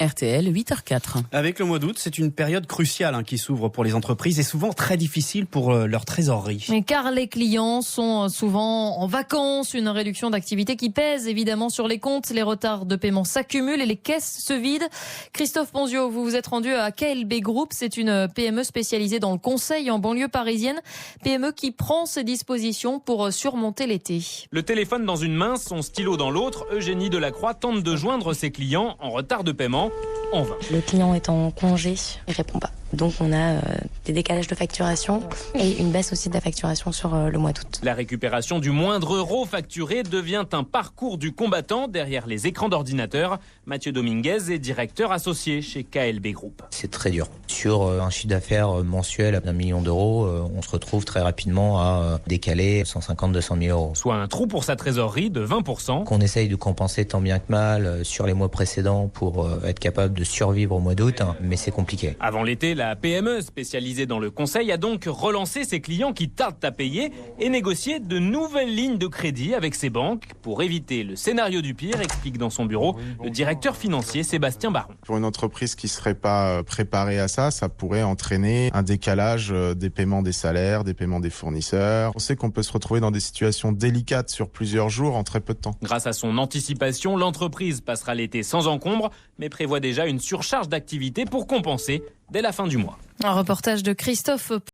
RTL, 8h04. Avec le mois d'août, c'est une période cruciale qui s'ouvre pour les entreprises et souvent très difficile pour leur trésorerie. Car les clients sont souvent en vacances, une réduction d'activité qui pèse évidemment sur les comptes, les retards de paiement s'accumulent et les caisses se vident. Christophe Ponzio, vous vous êtes rendu à KLB Group, c'est une PME spécialisée dans le conseil en banlieue parisienne, PME qui prend ses dispositions pour surmonter l'été. Le téléphone dans une main, son stylo dans l'autre, Eugénie Delacroix tente de joindre ses clients en retard de paiement. En vain. Le client est en congé, il répond pas. Donc on a des décalages de facturation et une baisse aussi de la facturation sur le mois d'août. La récupération du moindre euro facturé devient un parcours du combattant derrière les écrans d'ordinateur. Mathieu Dominguez est directeur associé chez KLB Group. C'est très dur. Sur un chiffre d'affaires mensuel d'1 million d'euros, on se retrouve très rapidement à décaler 150-200 000 euros. Soit un trou pour sa trésorerie de 20%. Qu'on essaye de compenser tant bien que mal sur les mois précédents pour être capable de survivre au mois d'août, mais c'est compliqué. Avant l'été, la PME spécialisée dans le conseil a donc relancé ses clients qui tardent à payer et négocié de nouvelles lignes de crédit avec ses banques pour éviter le scénario du pire, explique dans son bureau le directeur financier Sébastien Baron. Pour une entreprise qui ne serait pas préparée à ça, ça pourrait entraîner un décalage des paiements des salaires, des paiements des fournisseurs. On sait qu'on peut se retrouver dans des situations délicates sur plusieurs jours en très peu de temps. Grâce à son anticipation, l'entreprise passera l'été sans encombre, mais prévoit déjà une surcharge d'activité pour compenser dès la fin du mois. Un reportage de Christophe